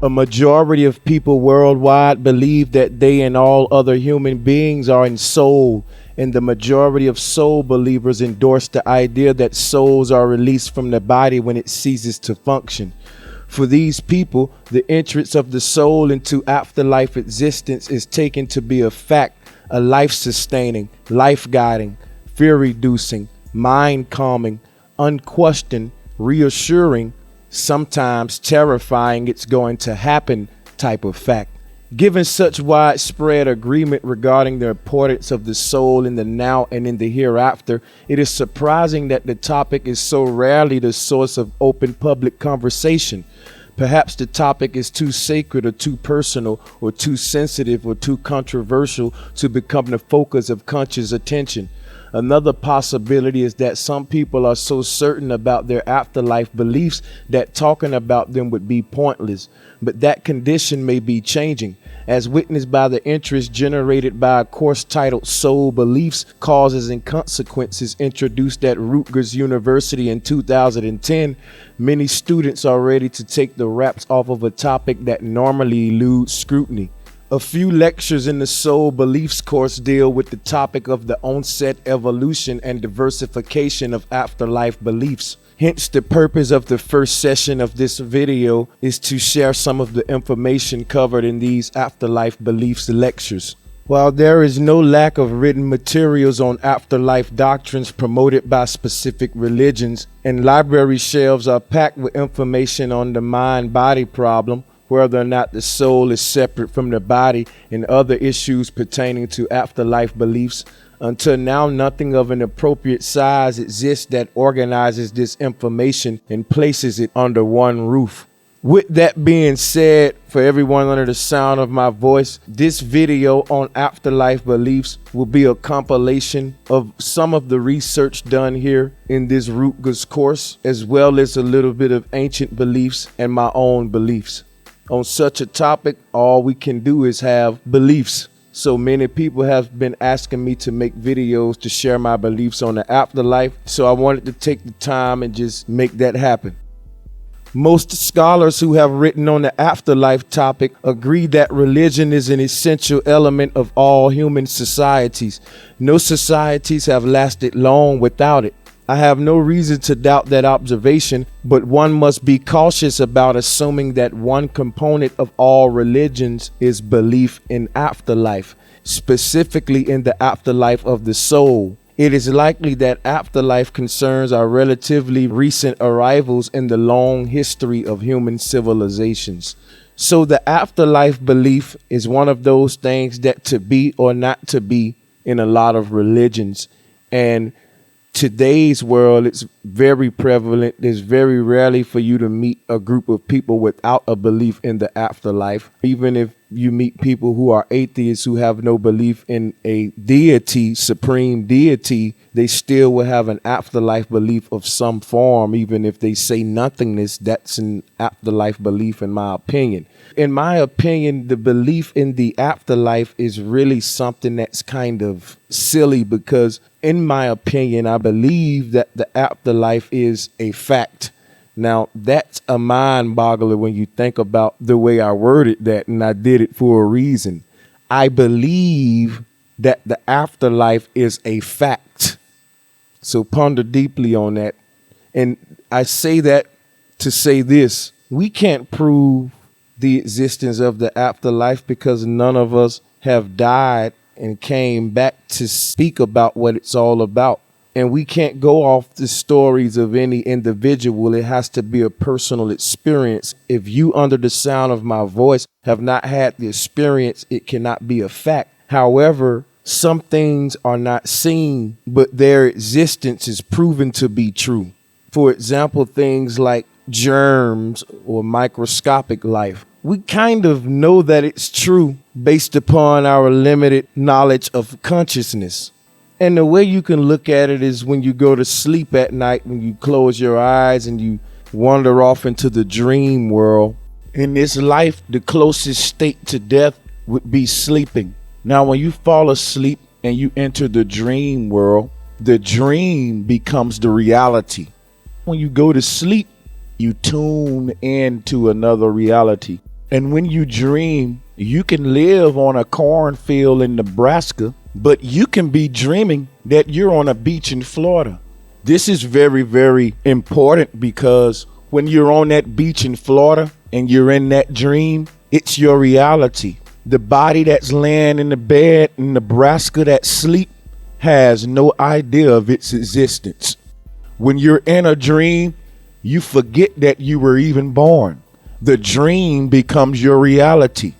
A majority of people worldwide believe that they and all other human beings are in soul, and the majority of soul believers endorse the idea that souls are released from the body when it ceases to function. For these people, the entrance of the soul into afterlife existence is taken to be a fact, a life-sustaining, life-guiding, fear-reducing, mind-calming, unquestioned, reassuring, sometimes terrifying it's going to happen type of fact. Given such widespread agreement regarding the importance of the soul in the now and in the hereafter, it is surprising that the topic is so rarely the source of open public conversation. Perhaps the topic is too sacred or too personal or too sensitive or too controversial to become the focus of conscious attention. Another possibility is that some people are so certain about their afterlife beliefs that talking about them would be pointless. But that condition may be changing, as witnessed by the interest generated by a course titled Soul Beliefs, Causes and Consequences introduced at Rutgers University in 2010. Many students are ready to take the wraps off of a topic that normally eludes scrutiny. A few lectures in the Soul Beliefs course deal with the topic of the onset, evolution, and diversification of afterlife beliefs. Hence, the purpose of the first session of this video is to share some of the information covered in these afterlife beliefs lectures. While there is no lack of written materials on afterlife doctrines promoted by specific religions, and library shelves are packed with information on the mind-body problem, whether or not the soul is separate from the body, and other issues pertaining to afterlife beliefs, until now nothing of an appropriate size exists that organizes this information and places it under one roof. With that being said, for everyone under the sound of my voice, this video on afterlife beliefs will be a compilation of some of the research done here in this Rutgers course, as well as a little bit of ancient beliefs and my own beliefs. On such a topic, all we can do is have beliefs. So many people have been asking me to make videos to share my beliefs on the afterlife, so I wanted to take the time and just make that happen. Most scholars who have written on the afterlife topic agree that religion is an essential element of all human societies. No societies have lasted long without it. I have no reason to doubt that observation, but one must be cautious about assuming that one component of all religions is belief in afterlife, specifically in the afterlife of the soul. It is likely that afterlife concerns are relatively recent arrivals in the long history of human civilizations. So the afterlife belief is one of those things that to be or not to be in a lot of religions. And today's world, it's very prevalent. It's very rarely for you to meet a group of people without a belief in the afterlife. Even if you meet people who are atheists who have no belief in a deity, supreme deity, they still will have an afterlife belief of some form. Even if they say nothingness, that's an afterlife belief, in my opinion. In my opinion, the belief in the afterlife is really something that's kind of silly because, in my opinion, I believe that the afterlife is a fact. Now, that's a mind boggler when you think about the way I worded that, and I did it for a reason. I believe that the afterlife is a fact. So ponder deeply on that. And I say that to say this: we can't prove the existence of the afterlife because none of us have died and came back to speak about what it's all about. And we can't go off the stories of any individual. It has to be a personal experience. If you, under the sound of my voice, have not had the experience, it cannot be a fact. However, some things are not seen, but their existence is proven to be true. For example, things like germs or microscopic life. We kind of know that it's true based upon our limited knowledge of consciousness. And the way you can look at it is when you go to sleep at night, when you close your eyes and you wander off into the dream world. In this life, the closest state to death would be sleeping. Now, when you fall asleep and you enter the dream world, the dream becomes the reality. When you go to sleep, you tune into another reality. And when you dream, you can live on a cornfield in Nebraska, but you can be dreaming that you're on a beach in Florida. This is very, very important because when you're on that beach in Florida and you're in that dream, it's your reality. The body that's laying in the bed in Nebraska that sleep has no idea of its existence. When you're in a dream, you forget that you were even born. The dream becomes your reality.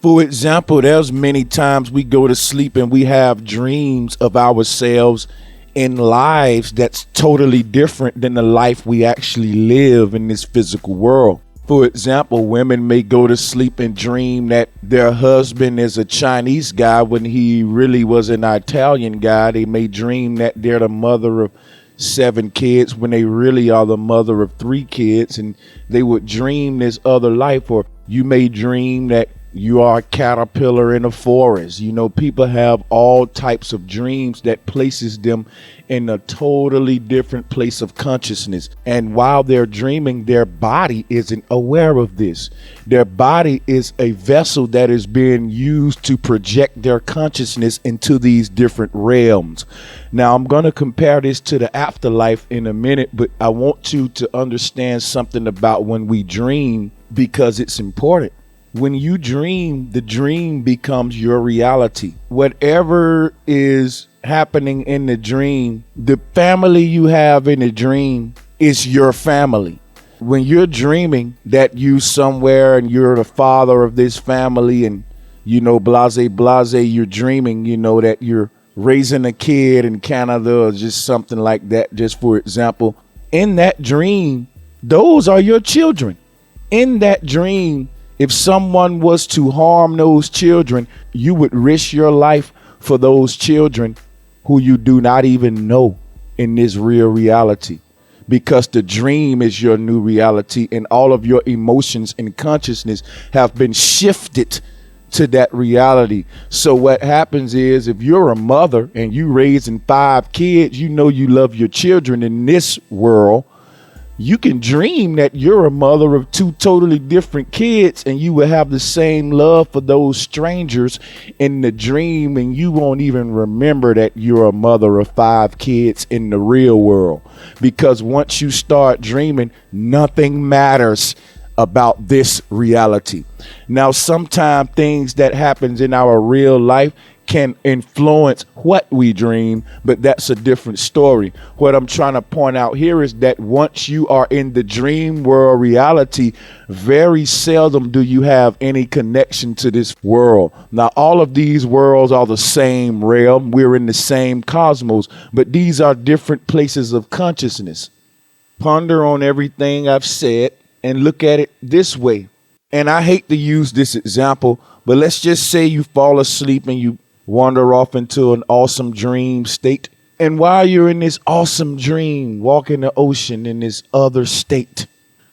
For example, there's many times we go to sleep and we have dreams of ourselves in lives that's totally different than the life we actually live in this physical world. For example, women may go to sleep and dream that their husband is a Chinese guy when he really was an Italian guy. They may dream that they're the mother of 7 kids when they really are the mother of 3 kids, and they would dream this other life. Or you may dream that you are a caterpillar in a forest. You know, people have all types of dreams that places them in a totally different place of consciousness. And while they're dreaming, their body isn't aware of this. Their body is a vessel that is being used to project their consciousness into these different realms. Now, I'm going to compare this to the afterlife in a minute, but I want you to understand something about when we dream because it's important. When you dream, the dream becomes your reality. Whatever is happening in the dream, the family you have in the dream is your family. When you're dreaming that you somewhere and you're the father of this family and, you know, blase, you're dreaming, you know, that you're raising a kid in Canada or just something like that, just for example. In that dream, those are your children. In that dream, if someone was to harm those children, you would risk your life for those children who you do not even know in this real reality, because the dream is your new reality and all of your emotions and consciousness have been shifted to that reality. So what happens is if you're a mother and you raising 5 kids, you know you love your children in this world. You can dream that you're a mother of 2 totally different kids and you will have the same love for those strangers in the dream, and you won't even remember that you're a mother of 5 kids in the real world. Because once you start dreaming, nothing matters about this reality. Now, sometimes things that happens in our real life can influence what we dream, but that's a different story. What I'm trying to point out here is that once you are in the dream world reality, very seldom do you have any connection to this world. Now, all of these worlds are the same realm. We're in the same cosmos, but these are different places of consciousness. Ponder on everything I've said and look at it this way. And I hate to use this example, but let's just say you fall asleep and you wander off into an awesome dream state. And while you're in this awesome dream, walking the ocean in this other state,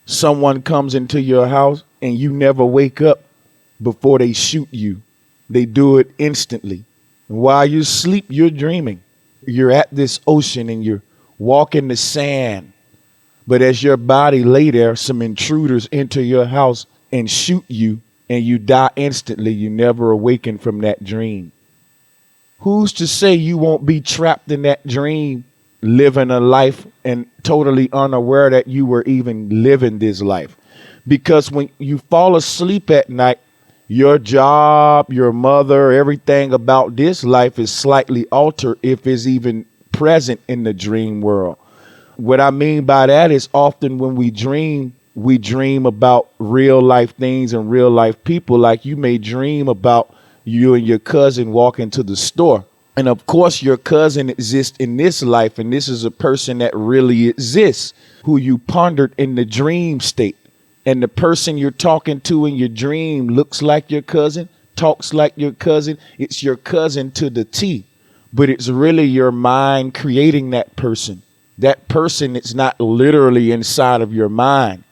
someone comes into your house and you never wake up before they shoot you. They do it instantly. And while you sleep, you're dreaming. You're at this ocean and you're walking the sand. But as your body lay there, some intruders enter your house and shoot you and you die instantly. You never awaken from that dream. Who's to say you won't be trapped in that dream, living a life and totally unaware that you were even living this life? Because when you fall asleep at night, your job, your mother, everything about this life is slightly altered if it's even present in the dream world. What I mean by that is often when we dream about real life things and real life people. Like you may dream about you and your cousin walking to the store. And of course, your cousin exists in this life. And this is a person that really exists, who you pondered in the dream state. And the person you're talking to in your dream looks like your cousin, talks like your cousin. It's your cousin to the T. But it's really your mind creating that person. That person is not literally inside of your mind.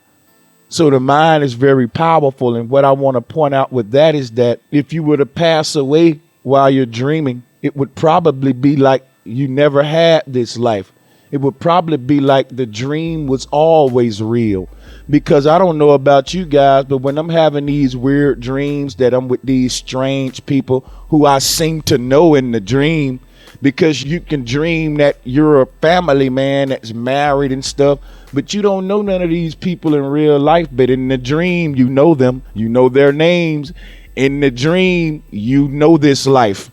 So the mind is very powerful. And what I want to point out with that is that if you were to pass away while you're dreaming, it would probably be like you never had this life. It would probably be like the dream was always real. Because I don't know about you guys, but when I'm having these weird dreams that I'm with these strange people who I seem to know in the dream, because you can dream that you're a family man that's married and stuff, but you don't know none of these people in real life. But in the dream, you know them, you know their names. In the dream, you know this life.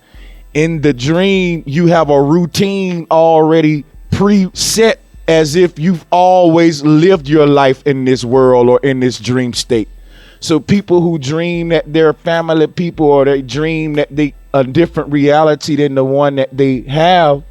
In the dream, you have a routine already preset, as if you've always lived your life in this world or in this dream state. So people who dream that they're family people, or they dream that they a different reality than the one that they have,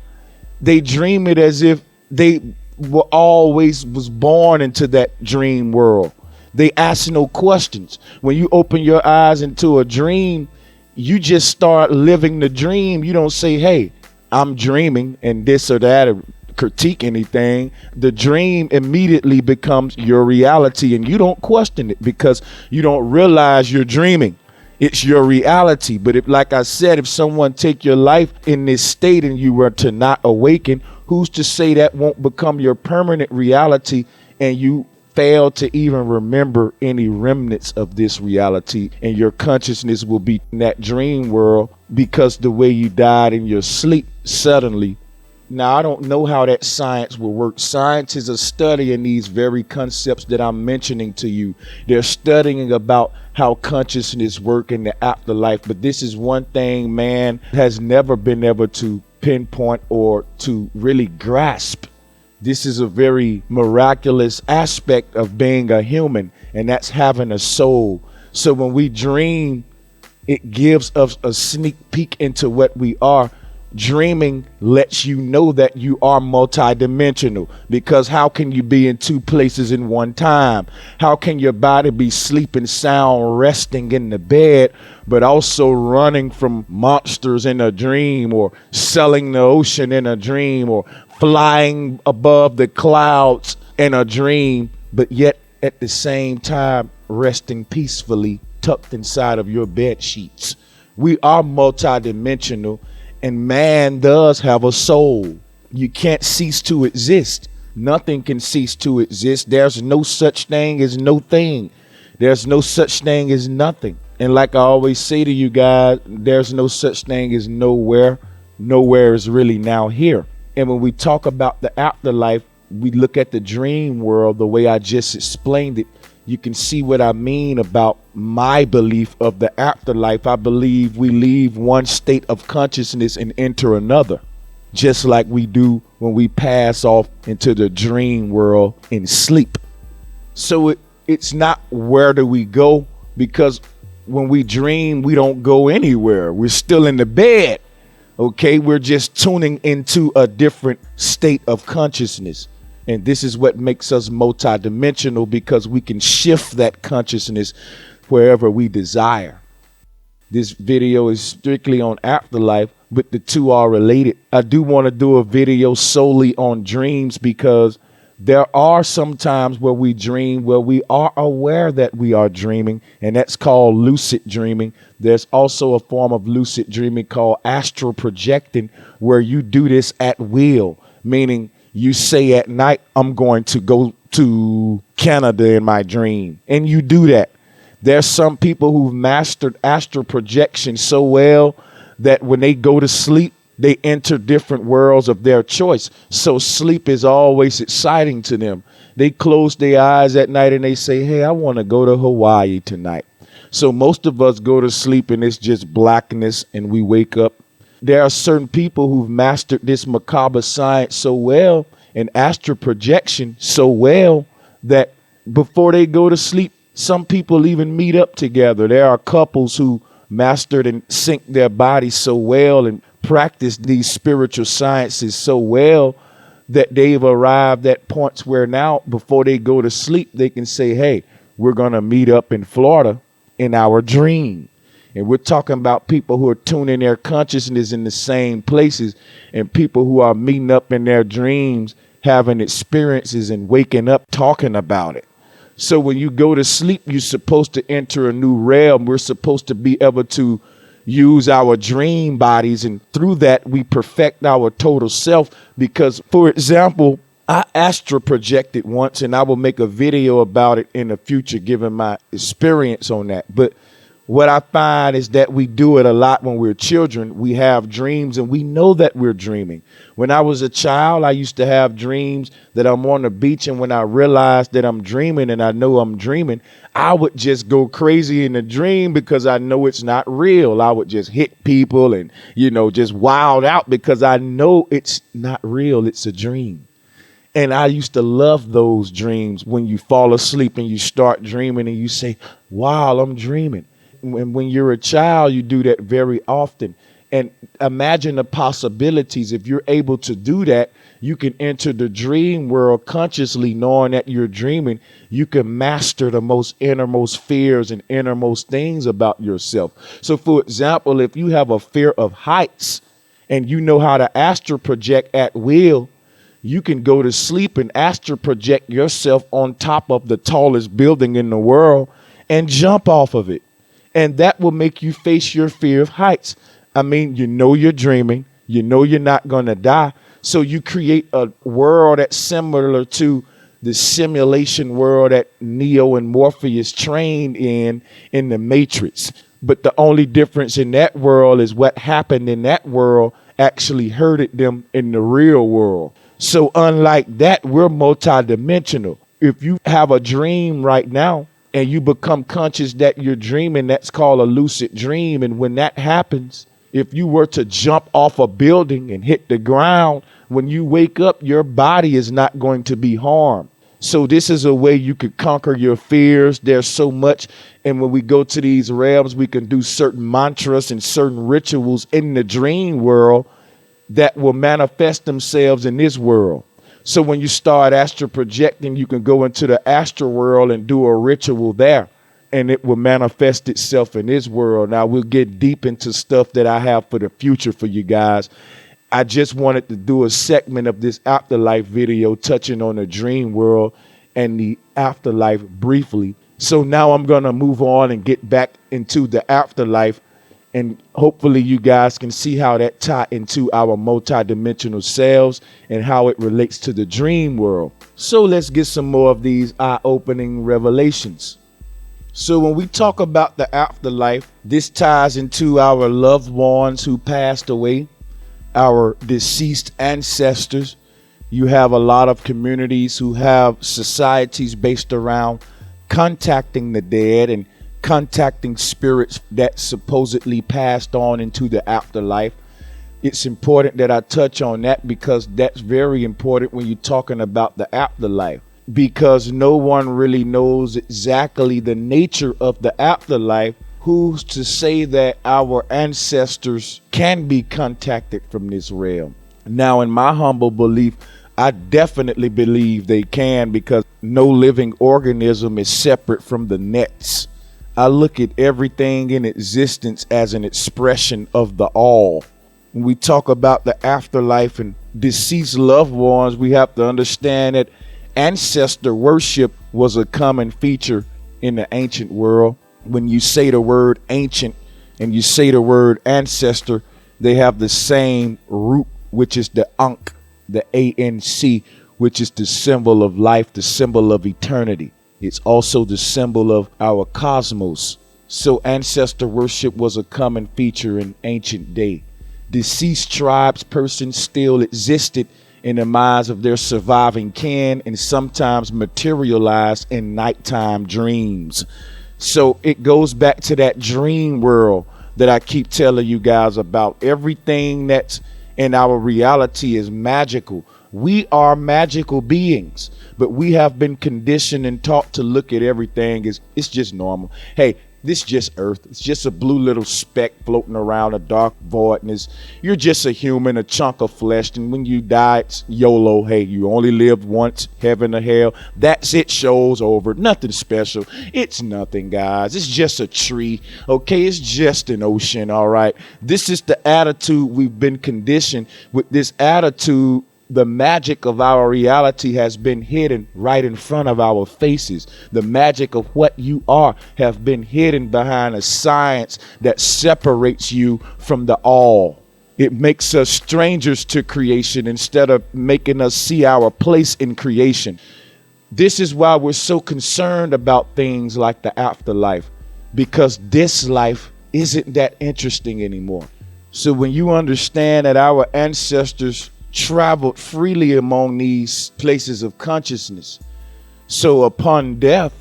they dream it as if they were always was born into that dream world. They ask no questions. When you open your eyes into a dream, you just start living the dream. You don't say, hey, I'm dreaming and this or that, or critique anything. The dream immediately becomes your reality, and you don't question it because you don't realize you're dreaming. It's your reality. But if, like I said, if someone take your life in this state and you were to not awaken, who's to say that won't become your permanent reality and you fail to even remember any remnants of this reality, and your consciousness will be in that dream world because the way you died in your sleep suddenly. Now, I don't know how that science will work. Scientists are studying these very concepts that I'm mentioning to you. They're studying about how consciousness work in the afterlife. But this is one thing man has never been able to pinpoint or to really grasp. This is a very miraculous aspect of being a human, and that's having a soul. So when we dream, it gives us a sneak peek into what we are. Dreaming lets you know that you are multidimensional, because how can you be in two places in one time? How can your body be sleeping sound, resting in the bed, but also running from monsters in a dream, or selling the ocean in a dream, or flying above the clouds in a dream, but yet at the same time resting peacefully tucked inside of your bed sheets? We are multidimensional. And man does have a soul. You can't cease to exist. Nothing can cease to exist. There's no such thing as no thing. There's no such thing as nothing. And like I always say to you guys, there's no such thing as nowhere. Nowhere is really now here. And when we talk about the afterlife, we look at the dream world the way I just explained it. You can see what I mean about my belief of the afterlife. I believe we leave one state of consciousness and enter another, just like we do when we pass off into the dream world in sleep. So it's not where do we go, because when we dream, we don't go anywhere. We're still in the bed. Okay, we're just tuning into a different state of consciousness. And this is what makes us multidimensional, because we can shift that consciousness wherever we desire. This video is strictly on afterlife, but the two are related. I do want to do a video solely on dreams, because there are some times where we dream where we are aware that we are dreaming, and that's called lucid dreaming. There's also a form of lucid dreaming called astral projecting, where you do this at will, meaning you say at night, I'm going to go to Canada in my dream. And you do that. There's some people who've mastered astral projection so well that when they go to sleep, they enter different worlds of their choice. So sleep is always exciting to them. They close their eyes at night and they say, hey, I want to go to Hawaii tonight. So most of us go to sleep and it's just blackness, and we wake up. There are certain people who've mastered this macabre science so well, and astral projection so well, that before they go to sleep, some people even meet up together. There are couples who mastered and sync their bodies so well and practice these spiritual sciences so well that they've arrived at points where now, before they go to sleep, they can say, hey, we're going to meet up in Florida in our dream. And we're talking about people who are tuning their consciousness in the same places, and people who are meeting up in their dreams, having experiences and waking up talking about it. So when you go to sleep, you're supposed to enter a new realm. We're supposed to be able to use our dream bodies, and through that we perfect our total self. Because, for example, I astral projected once, and I will make a video about it in the future, given my experience on that. But what I find is that we do it a lot when we're children. We have dreams and we know that we're dreaming. When I was a child, I used to have dreams that I'm on the beach, and when I realized that I'm dreaming and I know I'm dreaming, I would just go crazy in the dream because I know it's not real. I would just hit people and, just wild out because I know it's not real. It's a dream. And I used to love those dreams when you fall asleep and you start dreaming and you say, wow, I'm dreaming. When you're a child, you do that very often. And imagine the possibilities. If you're able to do that, you can enter the dream world consciously, knowing that you're dreaming. You can master the most innermost fears and innermost things about yourself. So, for example, if you have a fear of heights and you know how to astral project at will, you can go to sleep and astral project yourself on top of the tallest building in the world and jump off of it. And that will make you face your fear of heights. I mean, you're dreaming, you're not going to die. So you create a world that's similar to the simulation world that Neo and Morpheus trained in the Matrix. But the only difference in that world is what happened in that world actually hurted them in the real world. So unlike that, we're multidimensional. If you have a dream right now, and you become conscious that you're dreaming, that's called a lucid dream. And when that happens, if you were to jump off a building and hit the ground, when you wake up, your body is not going to be harmed. So this is a way you could conquer your fears. There's so much. And when we go to these realms, we can do certain mantras and certain rituals in the dream world that will manifest themselves in this world. So when you start astral projecting, you can go into the astral world and do a ritual there, and it will manifest itself in this world. Now, we'll get deep into stuff that I have for the future for you guys. I just wanted to do a segment of this afterlife video touching on the dream world and the afterlife briefly. So now I'm going to move on and get back into the afterlife. And hopefully you guys can see how that tie into our multidimensional selves and how it relates to the dream world. So let's get some more of these eye-opening revelations. So when we talk about the afterlife, this ties into our loved ones who passed away, our deceased ancestors. You have a lot of communities who have societies based around contacting the dead and contacting spirits that supposedly passed on into the afterlife. It's important that I touch on that because that's very important when you're talking about the afterlife, because no one really knows exactly the nature of the afterlife. Who's to say that our ancestors can be contacted from this realm? Now, in my humble belief, I definitely believe they can, because no living organism is separate from the nets. I look at everything in existence as an expression of the all. When we talk about the afterlife and deceased loved ones, we have to understand that ancestor worship was a common feature in the ancient world. When you say the word ancient and you say the word ancestor, they have the same root, which is the Ankh, the ANC, which is the symbol of life, the symbol of eternity. It's also the symbol of our cosmos. So ancestor worship was a common feature in ancient day. Deceased tribes persons still existed in the minds of their surviving kin and sometimes materialized in nighttime dreams. So it goes back to that dream world that I keep telling you guys about. Everything that's in our reality is magical. We are magical beings, but we have been conditioned and taught to look at everything as it's just normal. Hey, this is just Earth. It's just a blue little speck floating around a dark void. And you're just a human, a chunk of flesh. And when you die, it's YOLO. Hey, you only lived once, heaven or hell. That's it, show's over. Nothing special. It's nothing, guys. It's just a tree. Okay, it's just an ocean, all right? This is the attitude we've been conditioned with. This attitude The magic of our reality has been hidden right in front of our faces. The magic of what you are have been hidden behind a science that separates you from the all. It makes us strangers to creation instead of making us see our place in creation. This is why we're so concerned about things like the afterlife, because this life isn't that interesting anymore. So when you understand that our ancestors traveled freely among these places of consciousness, so upon death,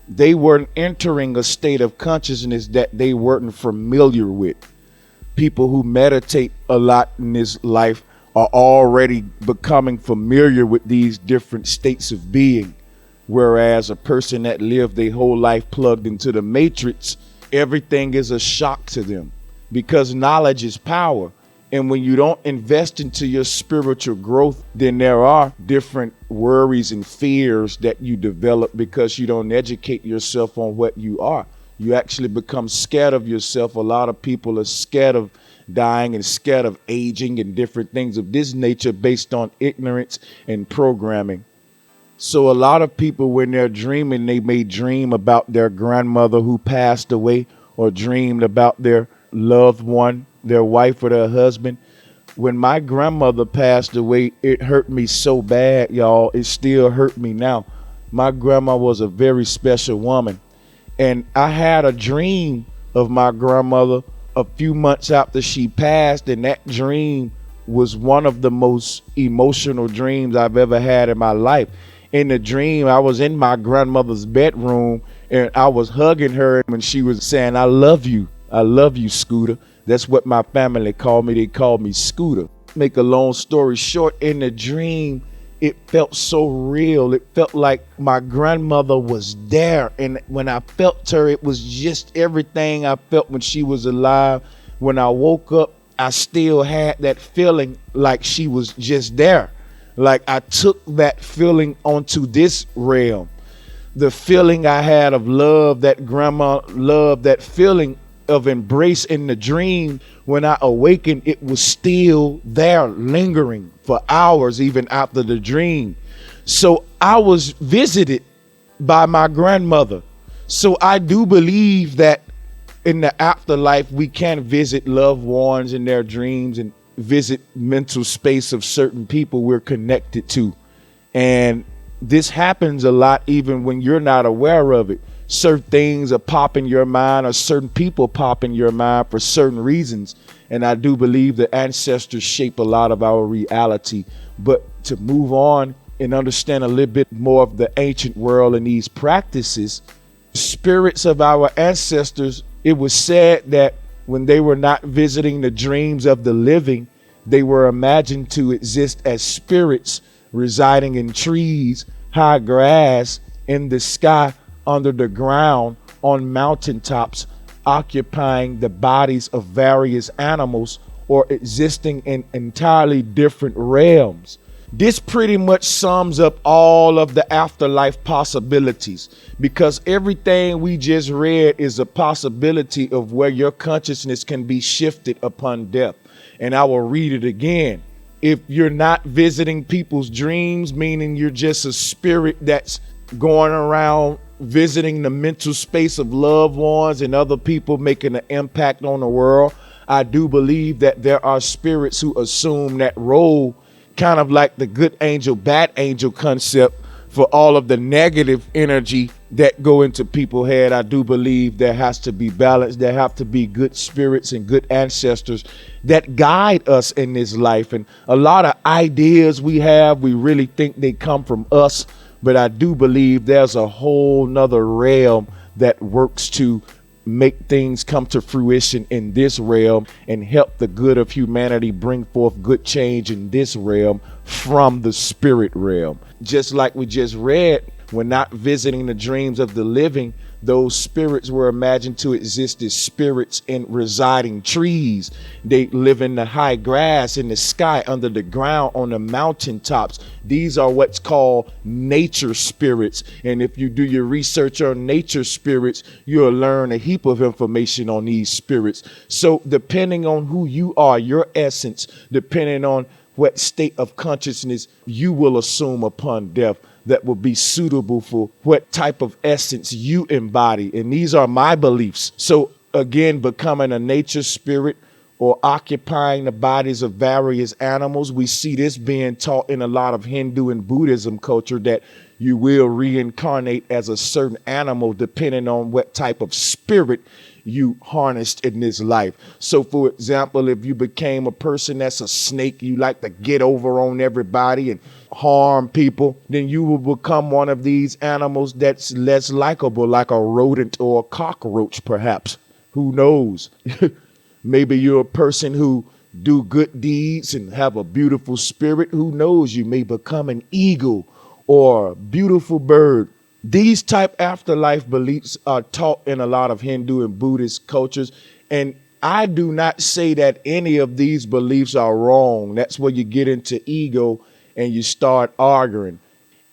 they weren't entering a state of consciousness that they weren't familiar with. People who meditate a lot in this life are already becoming familiar with these different states of being. Whereas a person that lived their whole life plugged into the matrix, everything is a shock to them, because knowledge is power. And when you don't invest into your spiritual growth, then there are different worries and fears that you develop because you don't educate yourself on what you are. You actually become scared of yourself. A lot of people are scared of dying and scared of aging and different things of this nature based on ignorance and programming. So a lot of people, when they're dreaming, they may dream about their grandmother who passed away, or dreamed about their loved one, their wife or their husband. When my grandmother passed away, it hurt me so bad, y'all. It still hurt me now. My grandma was a very special woman. And I had a dream of my grandmother a few months after she passed. And that dream was one of the most emotional dreams I've ever had in my life. In the dream, I was in my grandmother's bedroom and I was hugging her when she was saying, I love you, Scooter. That's what my family called me. They called me Scooter. Make a long story short, in the dream, it felt so real. It felt like my grandmother was there. And when I felt her, it was just everything I felt when she was alive. When I woke up, I still had that feeling like she was just there. Like I took that feeling onto this realm. The feeling I had of love, that grandma love, that feeling of embrace in the dream, when I awakened, it was still there, lingering for hours even after the dream. So I was visited by my grandmother. So I do believe that in the afterlife, we can visit loved ones in their dreams and visit mental space of certain people we're connected to. And this happens a lot even when you're not aware of it. Certain things are pop in your mind, or certain people pop in your mind for certain reasons. And I do believe the ancestors shape a lot of our reality. But to move on and understand a little bit more of the ancient world and these practices, spirits of our ancestors, it was said that when they were not visiting the dreams of the living, they were imagined to exist as spirits residing in trees, high grass, in the sky, under the ground, on mountaintops, occupying the bodies of various animals, or existing in entirely different realms. This pretty much sums up all of the afterlife possibilities, because everything we just read is a possibility of where your consciousness can be shifted upon death. And I will read it again. If you're not visiting people's dreams, meaning you're just a spirit that's going around visiting the mental space of loved ones and other people, making an impact on the world, I do believe that there are spirits who assume that role, kind of like the good angel, bad angel concept, for all of the negative energy that go into people's head. I do believe there has to be balance. There have to be good spirits and good ancestors that guide us in this life. And a lot of ideas we have, we really think they come from us. But I do believe there's a whole nother realm that works to make things come to fruition in this realm and help the good of humanity bring forth good change in this realm from the spirit realm. Just like we just read, when not visiting the dreams of the living, those spirits were imagined to exist as spirits in residing trees. They live in the high grass, in the sky, under the ground, on the mountaintops. These are what's called nature spirits. And if you do your research on nature spirits, you'll learn a heap of information on these spirits. So depending on who you are, your essence, depending on what state of consciousness you will assume upon death that will be suitable for what type of essence you embody. And these are my beliefs. So again, becoming a nature spirit or occupying the bodies of various animals, we see this being taught in a lot of Hindu and Buddhism culture, that you will reincarnate as a certain animal depending on what type of spirit you harnessed in this life. So for example, if you became a person that's a snake, you like to get over on everybody and harm people, then you will become one of these animals that's less likable, like a rodent or a cockroach, perhaps. Who knows? Maybe you're a person who do good deeds and have a beautiful spirit. Who knows? You may become an eagle or a beautiful bird. These type afterlife beliefs are taught in a lot of Hindu and Buddhist cultures. And I do not say that any of these beliefs are wrong. That's where you get into ego and you start arguing.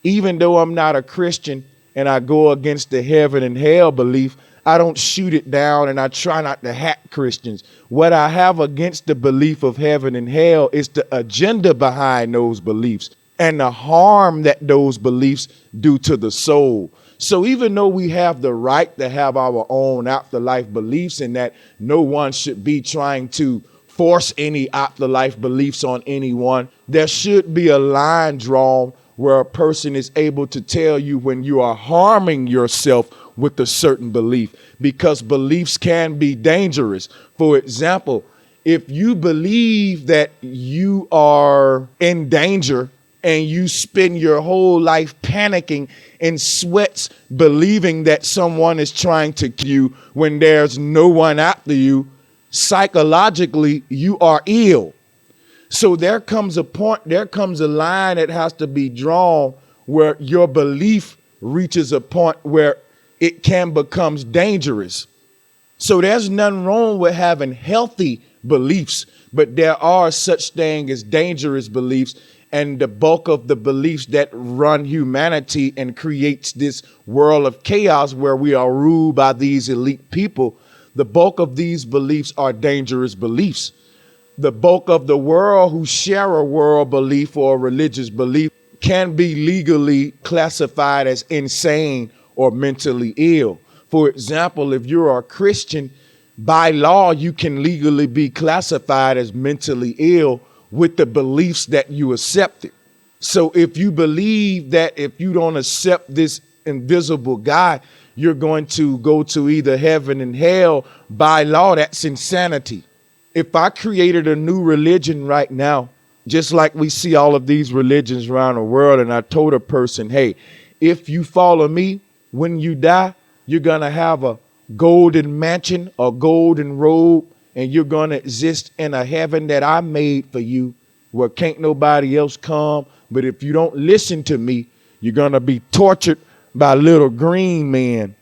Even though I'm not a Christian and I go against the heaven and hell belief, I don't shoot it down and I try not to hack Christians. What I have against the belief of heaven and hell is the agenda behind those beliefs and the harm that those beliefs do to the soul. So even though we have the right to have our own afterlife beliefs and that no one should be trying to force any afterlife beliefs on anyone, there should be a line drawn where a person is able to tell you when you are harming yourself with a certain belief, because beliefs can be dangerous. For example, if you believe that you are in danger and you spend your whole life panicking in sweats, believing that someone is trying to kill you when there's no one after you, psychologically, you are ill. So there comes a point, there comes a line that has to be drawn where your belief reaches a point where it can become dangerous. So there's nothing wrong with having healthy beliefs, but there are such things as dangerous beliefs. And the bulk of the beliefs that run humanity and creates this world of chaos where we are ruled by these elite people, the bulk of these beliefs are dangerous beliefs. The bulk of the world who share a world belief or a religious belief can be legally classified as insane or mentally ill. For example, if you're a Christian, by law, you can legally be classified as mentally ill with the beliefs that you accepted. So if you believe that if you don't accept this invisible God, you're going to go to either heaven and hell, by law, that's insanity. If I created a new religion right now, just like we see all of these religions around the world, and I told a person, hey, if you follow me, when you die, you're going to have a golden mansion, a golden robe, and you're going to exist in a heaven that I made for you where can't nobody else come. But if you don't listen to me, you're going to be tortured by little green men.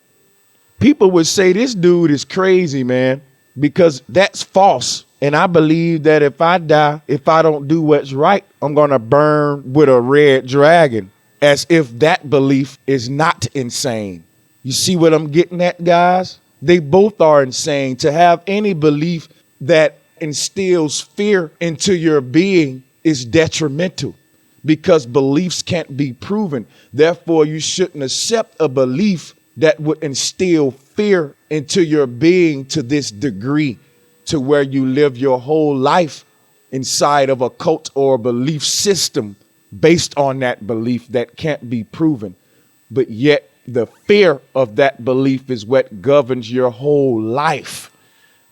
People would say this dude is crazy, man, because that's false. And I believe that if I die, if I don't do what's right, I'm going to burn with a red dragon, as if that belief is not insane. You see what I'm getting at, guys? They both are insane. To have any belief that instills fear into your being is detrimental, because beliefs can't be proven. Therefore, you shouldn't accept a belief that would instill fear into your being to this degree, to where you live your whole life inside of a cult or a belief system based on that belief that can't be proven. But yet the fear of that belief is what governs your whole life.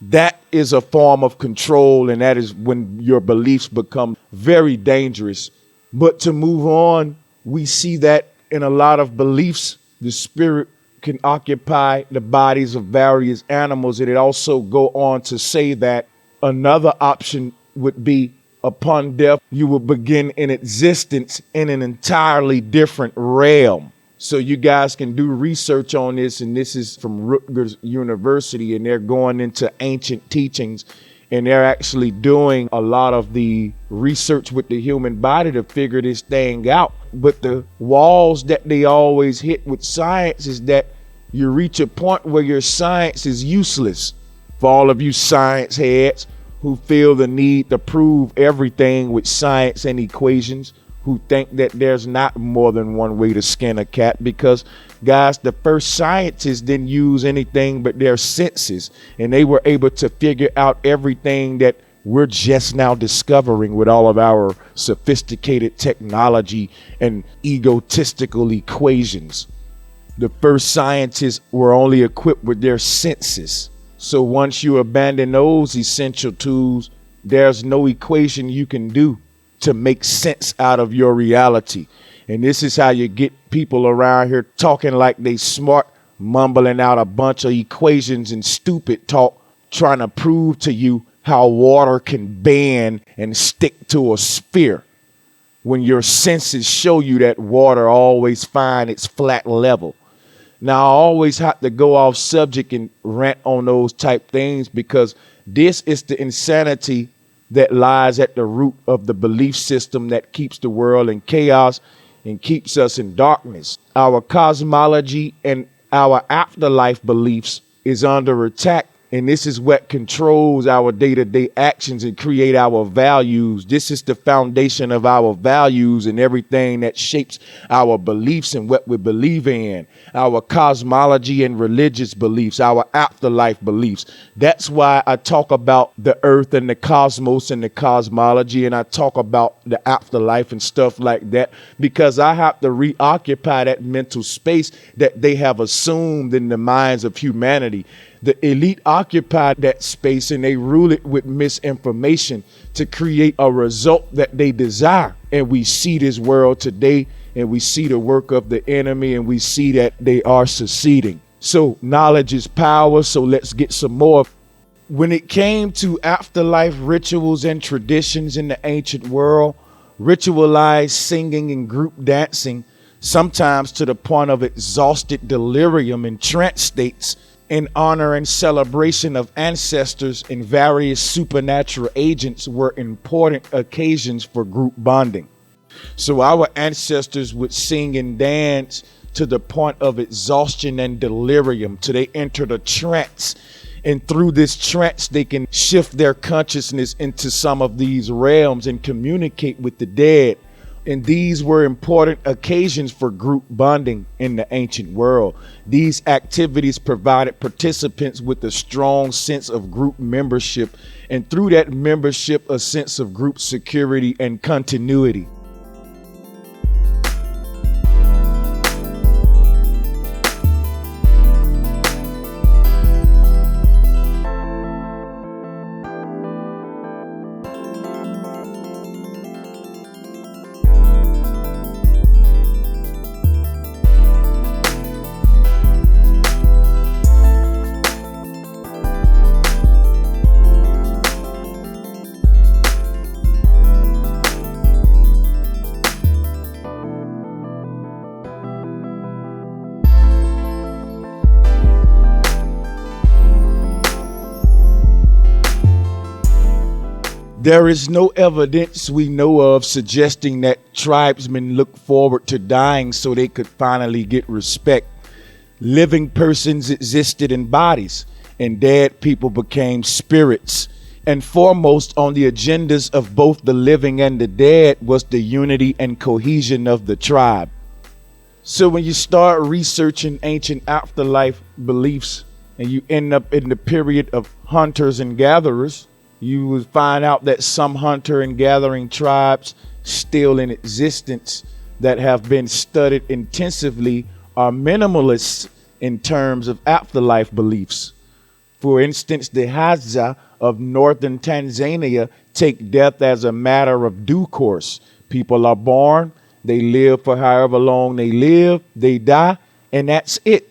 That is a form of control, and that is when your beliefs become very dangerous. But to move on, we see that in a lot of beliefs, the spirit can occupy the bodies of various animals. And it also go on to say that another option would be upon death, you will begin an existence in an entirely different realm. So you guys can do research on this, and this is from Rutgers University, and they're going into ancient teachings, and they're actually doing a lot of the research with the human body to figure this thing out. But the walls that they always hit with science is that you reach a point where your science is useless. For all of you science heads, who feel the need to prove everything with science and equations, who think that there's not more than one way to skin a cat, because guys, the first scientists didn't use anything but their senses, and they were able to figure out everything that we're just now discovering with all of our sophisticated technology and egotistical equations. The first scientists were only equipped with their senses. So once you abandon those essential tools, there's no equation you can do to make sense out of your reality. And this is how you get people around here talking like they smart, mumbling out a bunch of equations and stupid talk, trying to prove to you how water can bend and stick to a sphere, when your senses show you that water always finds its flat level. Now, I always have to go off subject and rant on those type things, because this is the insanity that lies at the root of the belief system that keeps the world in chaos and keeps us in darkness. Our cosmology and our afterlife beliefs is under attack, and this is what controls our day-to-day actions and create our values. This is the foundation of our values and everything that shapes our beliefs and what we believe in. Our cosmology and religious beliefs, our afterlife beliefs. That's why I talk about the earth and the cosmos and the cosmology, and I talk about the afterlife and stuff like that, because I have to reoccupy that mental space that they have assumed in the minds of humanity. The elite occupy that space and they rule it with misinformation to create a result that they desire. And we see this world today, and we see the work of the enemy, and we see that they are succeeding. So knowledge is power. So let's get some more. When it came to afterlife rituals and traditions in the ancient world, ritualized singing and group dancing, sometimes to the point of exhausted delirium and trance states, in honor and celebration of ancestors and various supernatural agents, were important occasions for group bonding. So our ancestors would sing and dance to the point of exhaustion and delirium till they entered a trance. And through this trance, they can shift their consciousness into some of these realms and communicate with the dead. And these were important occasions for group bonding in the ancient world. These activities provided participants with a strong sense of group membership, and through that membership, a sense of group security and continuity. There is no evidence we know of suggesting that tribesmen look forward to dying so they could finally get respect. Living persons existed in bodies, and dead people became spirits. And foremost on the agendas of both the living and the dead was the unity and cohesion of the tribe. So when you start researching ancient afterlife beliefs and you end up in the period of hunters and gatherers, you will find out that some hunter and gathering tribes still in existence that have been studied intensively are minimalists in terms of afterlife beliefs. For instance, the Hadza of northern Tanzania take death as a matter of due course. People are born, they live for however long they live, they die, and that's it.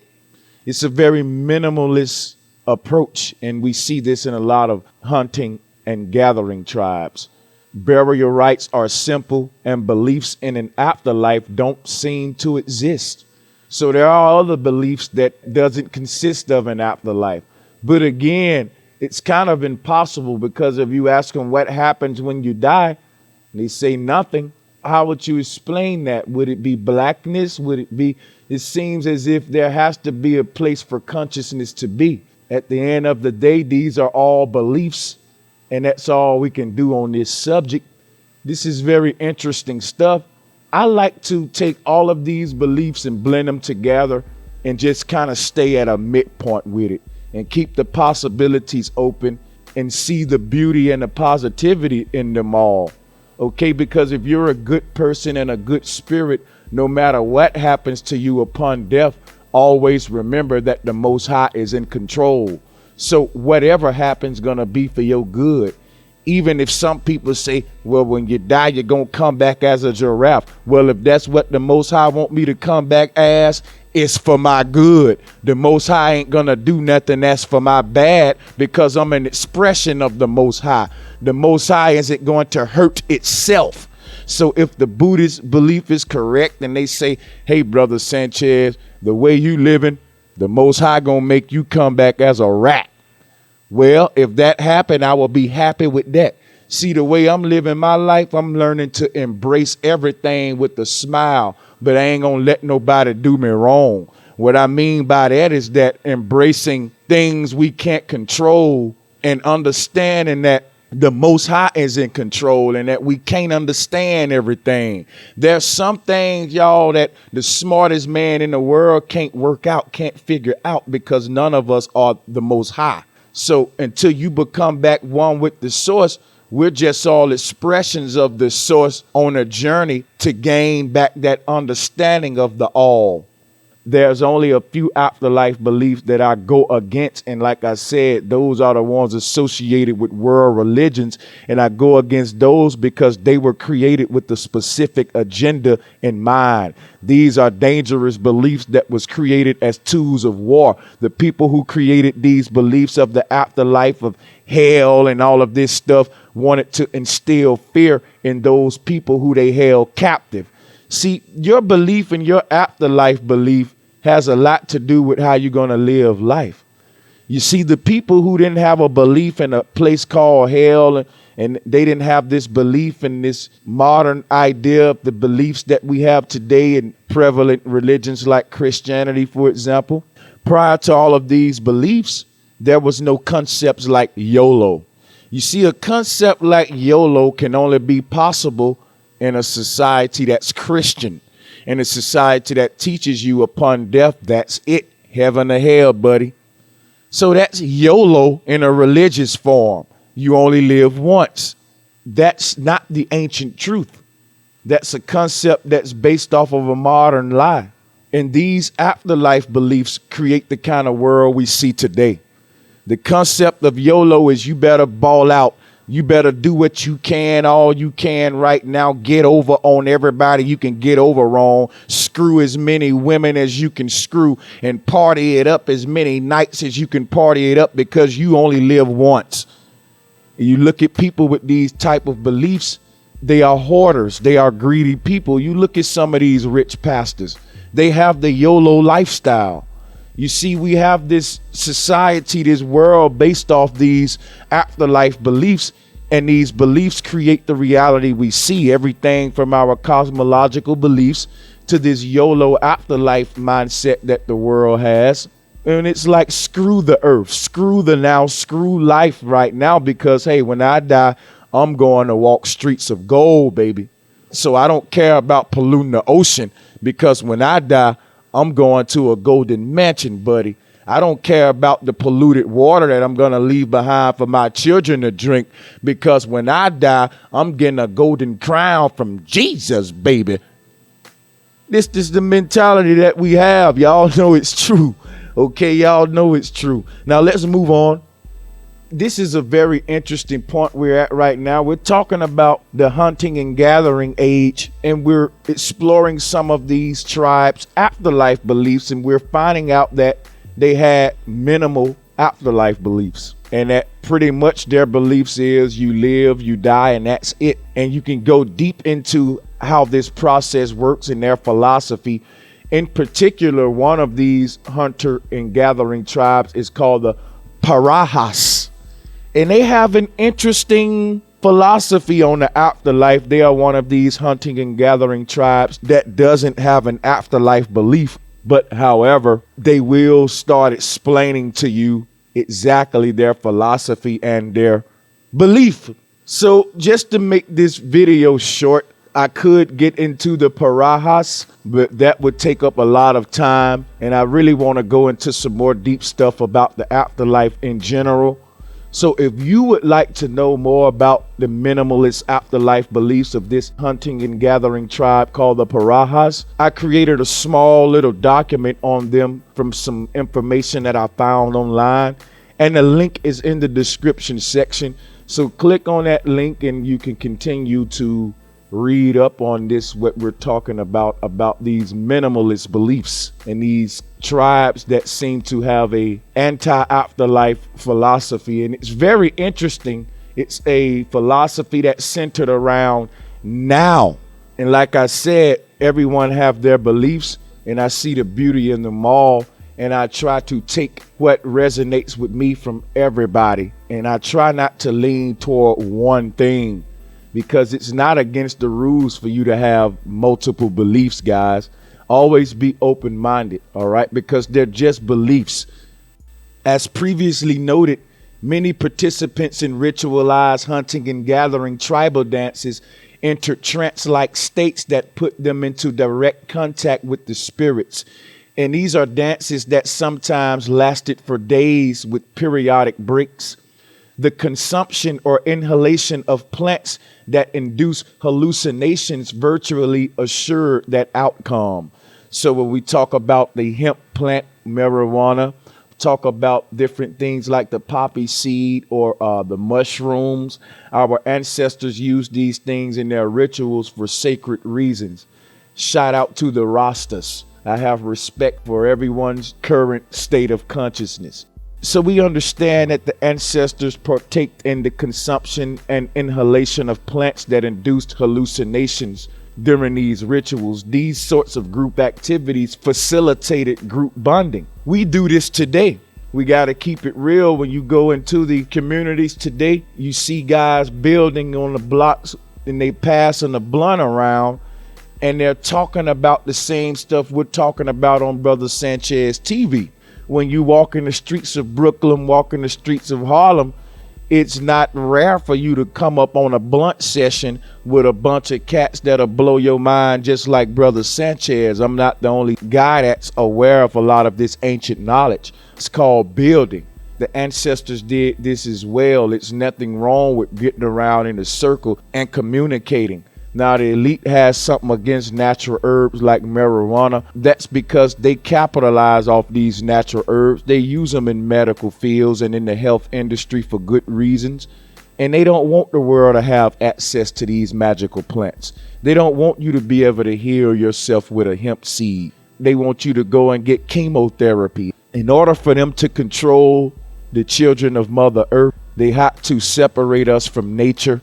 It's a very minimalist approach, and we see this in a lot of hunting and gathering tribes. Burial rites are simple, and beliefs in an afterlife don't seem to exist. So there are other beliefs that doesn't consist of an afterlife. But again, it's kind of impossible, because if you ask them what happens when you die, they say nothing. How would you explain that? Would it be blackness? Would it be, it seems as if there has to be a place for consciousness to be. At the end of the day, these are all beliefs And that's all we can do on this subject. This is very interesting stuff. I like to take all of these beliefs and blend them together and just kind of stay at a midpoint with it and keep the possibilities open and see the beauty and the positivity in them all. Okay, because if you're a good person and a good spirit, no matter what happens to you upon death, always remember that the Most High is in control. So whatever happens gonna be for your good. Even if some people say, well, when you die, you're gonna come back as a giraffe. Well, if that's what the Most High want me to come back as, it's for my good. The Most High ain't gonna do nothing that's for my bad, because I'm an expression of the Most High. The Most High isn't going to hurt itself. So if the Buddhist belief is correct and they say, hey, Brother Sanchez, the way you living, the Most High gonna make you come back as a rat. Well, if that happened, I will be happy with that. See, the way I'm living my life, I'm learning to embrace everything with a smile, but I ain't gonna let nobody do me wrong. What I mean by that is that embracing things we can't control and understanding that the Most High is in control and that we can't understand everything. There's some things, y'all, that the smartest man in the world can't work out, can't figure out, because none of us are the Most High. So until you become back one with the source, we're just all expressions of the source on a journey to gain back that understanding of the all. There's only a few afterlife beliefs that I go against. And like I said, those are the ones associated with world religions. And I go against those because they were created with the specific agenda in mind. These are dangerous beliefs that was created as tools of war. The people who created these beliefs of the afterlife, of hell and all of this stuff, wanted to instill fear in those people who they held captive. See, your belief in your afterlife belief has a lot to do with how you're going to live life. You see, the people who didn't have a belief in a place called hell, and they didn't have this belief in this modern idea of the beliefs that we have today in prevalent religions like Christianity, for example. Prior to all of these beliefs, there was no concepts like YOLO. You see, a concept like YOLO can only be possible in a society that's Christian, in a society that teaches you upon death, that's it, heaven or hell, buddy. So that's YOLO in a religious form. You only live once. That's not the ancient truth. That's a concept that's based off of a modern lie. And these afterlife beliefs create the kind of world we see today. The concept of YOLO is you better ball out. You better do what you can, all you can right now. Get over on everybody you can get over on. Screw as many women as you can screw and party it up as many nights as you can party it up, because you only live once. You look at people with these type of beliefs, they are hoarders. They are greedy people. You look at some of these rich pastors. They have the YOLO lifestyle. You see, we have this society, this world based off these afterlife beliefs, and these beliefs create the reality we see. Everything from our cosmological beliefs to this YOLO afterlife mindset that the world has. And it's like, screw the earth, screw the now, screw life right now, because, hey, when I die, I'm going to walk streets of gold, baby. So I don't care about polluting the ocean, because when I die, I'm going to a golden mansion, buddy. I don't care about the polluted water that I'm going to leave behind for my children to drink, because when I die, I'm getting a golden crown from Jesus, baby. This is the mentality that we have. Y'all know it's true. Okay, y'all know it's true. Now let's move on. This is a very interesting point we're at right now. We're talking about the hunting and gathering age, and we're exploring some of these tribes' afterlife beliefs, and we're finding out that they had minimal afterlife beliefs, and that pretty much their beliefs is you live, you die, and that's it. And you can go deep into how this process works in their philosophy. In particular, one of these hunter and gathering tribes is called the Parahas. And they have an interesting philosophy on the afterlife. They are one of these hunting and gathering tribes that doesn't have an afterlife belief. But however, they will start explaining to you exactly their philosophy and their Belief. So just to make this video short, I could get into the Parajas, but that would take up a lot of time. And I really want to go into some more deep stuff about the afterlife in general. So if you would like to know more about the minimalist afterlife beliefs of this hunting and gathering tribe called the Parajas, I created a small little document on them from some information that I found online. And the link is in the description section. So click on that link and you can continue to read up on this, what we're talking about these minimalist beliefs and these tribes that seem to have a anti-afterlife philosophy. And it's very interesting. It's a philosophy that's centered around now. And like I said, everyone have their beliefs, and I see the beauty in them all. And I try to take what resonates with me from everybody. And I try not to lean toward one thing, because it's not against the rules for you to have multiple beliefs, guys. Always be open-minded, all right? Because they're just beliefs. As previously noted, many participants in ritualized hunting and gathering tribal dances enter trance-like states that put them into direct contact with the spirits. And these are dances that sometimes lasted for days with periodic breaks. The consumption or inhalation of plants that induce hallucinations virtually assure that outcome. So when we talk about the hemp plant, marijuana, talk about different things like the poppy seed or the mushrooms, our ancestors used these things in their rituals for sacred reasons. Shout out to the Rastas. I have respect for everyone's current state of consciousness. So we understand that the ancestors partaked in the consumption and inhalation of plants that induced hallucinations during these rituals. These sorts of group activities facilitated group bonding. We do this today. We got to keep it real. When you go into the communities today, you see guys building on the blocks and they passing a blunt around, and they're talking about the same stuff we're talking about on Brother Sanchez TV. When you walk in the streets of Brooklyn, walk in the streets of Harlem, it's not rare for you to come up on a blunt session with a bunch of cats that'll blow your mind, just like Brother Sanchez. I'm not the only guy that's aware of a lot of this ancient knowledge. It's called building. The ancestors did this as well. It's nothing wrong with getting around in a circle and communicating. Now, the elite has something against natural herbs like marijuana. That's because they capitalize off these natural herbs. They use them in medical fields and in the health industry for good reasons. And they don't want the world to have access to these magical plants. They don't want you to be able to heal yourself with a hemp seed. They want you to go and get chemotherapy. In order for them to control the children of Mother Earth, they have to separate us from nature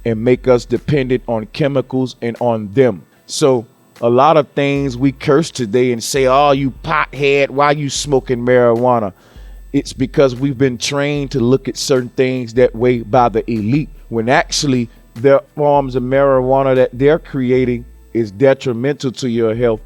and make us dependent on chemicals and on them. So a lot of things we curse today and say, oh, you pothead, why you smoking marijuana? It's because we've been trained to look at certain things that way by the elite, when actually their forms of marijuana that they're creating is detrimental to your health.